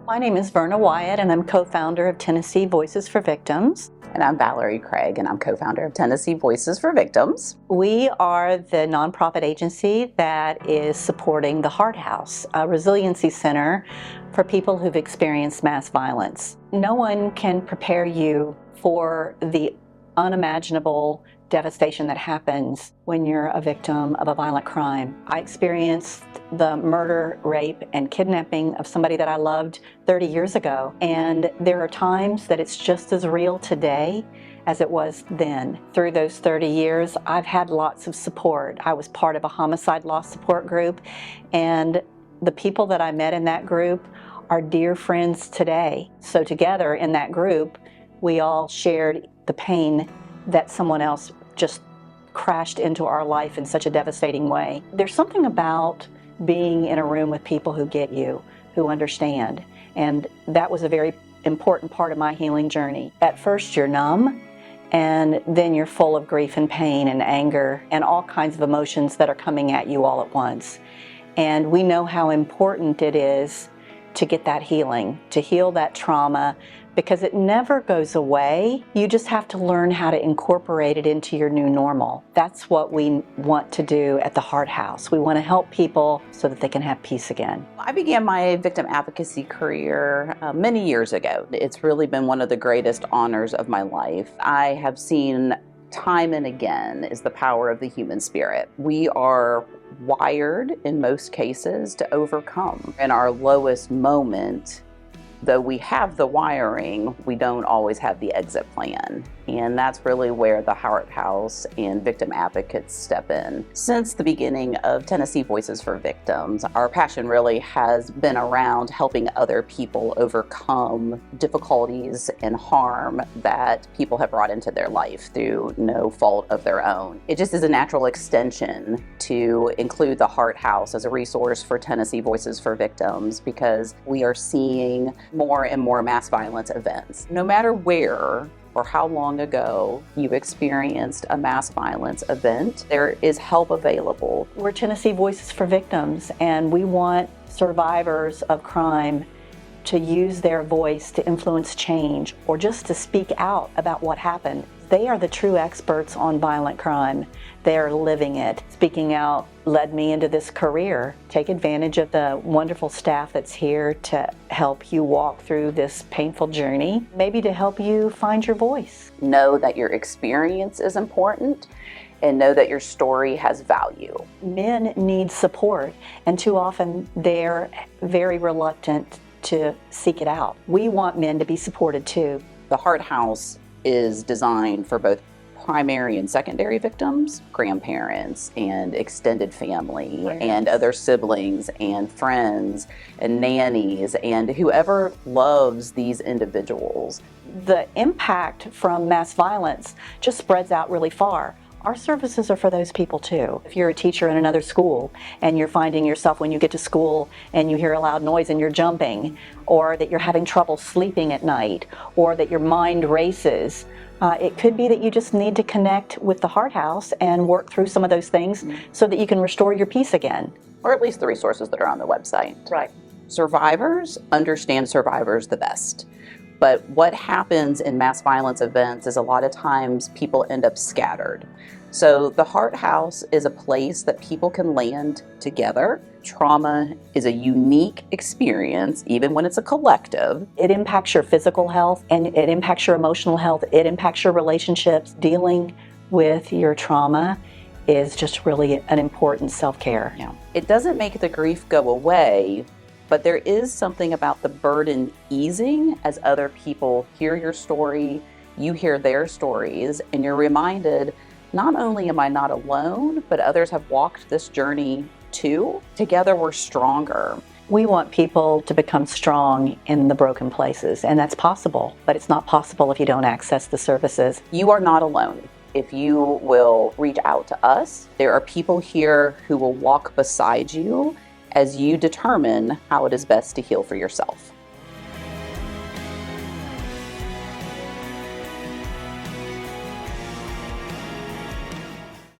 My name is Verna Wyatt, and I'm co-founder of Tennessee Voices for Victims. And I'm Valerie Craig, and I'm co-founder of Tennessee Voices for Victims. We are the nonprofit agency that is supporting the Heart House, a resiliency center for people who've experienced mass violence. No one can prepare you for the unimaginable devastation that happens when you're a victim of a violent crime. I experienced the murder, rape, and kidnapping of somebody that I loved 30 years ago. And there are times that it's just as real today as it was then. Through those 30 years, I've had lots of support. I was part of a homicide loss support group, and the people that I met in that group are dear friends today. So together in that group, we all shared the pain that someone else just crashed into our life in such a devastating way. There's something about being in a room with people who get you, who understand. And that was a very important part of my healing journey. At first you're numb, and then you're full of grief and pain and anger and all kinds of emotions that are coming at you all at once. And we know how important it is to get that healing, to heal that trauma, because it never goes away. You just have to learn how to incorporate it into your new normal. That's what we want to do at the Heart House. We want to help people so that they can have peace again. I began my victim advocacy career many years ago. It's really been one of the greatest honors of my life. I have seen time and again is the power of the human spirit. We are wired in most cases to overcome. In our lowest moment, though we have the wiring, we don't always have the exit plan. And that's really where the Heart House and victim advocates step in. Since the beginning of Tennessee Voices for Victims, our passion really has been around helping other people overcome difficulties and harm that people have brought into their life through no fault of their own. It just is a natural extension to include the Heart House as a resource for Tennessee Voices for Victims, because we are seeing more and more mass violence events. No matter where or how long ago you experienced a mass violence event, there is help available. We're Tennessee Voices for Victims, and we want survivors of crime to use their voice to influence change or just to speak out about what happened. They are the true experts on violent crime. They're living it. Speaking out led me into this career. Take advantage of the wonderful staff that's here to help you walk through this painful journey, maybe to help you find your voice. Know that your experience is important, and know that your story has value. Men need support, and too often they're very reluctant to seek it out. We want men to be supported too. The Heart House is designed for both primary and secondary victims, grandparents and extended family, Right. and other siblings and friends and nannies and whoever loves these individuals. The impact from mass violence just spreads out really far. Our services are for those people too. If you're a teacher in another school and you're finding yourself when you get to school and you hear a loud noise and you're jumping, or that you're having trouble sleeping at night, or that your mind races, it could be that you just need to connect with the Heart House and work through some of those things so that you can restore your peace again. Or at least the resources that are on the website. Right. Survivors understand survivors the best. But what happens in mass violence events is a lot of times people end up scattered. So the Heart House is a place that people can land together. Trauma is a unique experience, even when it's a collective. It impacts your physical health, and it impacts your emotional health. It impacts your relationships. Dealing with your trauma is just really an important self-care. Yeah. It doesn't make the grief go away, but there is something about the burden easing as other people hear your story, you hear their stories, and you're reminded, not only am I not alone, but others have walked this journey too. Together we're stronger. We want people to become strong in the broken places, and that's possible, but it's not possible if you don't access the services. You are not alone. If you will reach out to us, there are people here who will walk beside you as you determine how it is best to heal for yourself.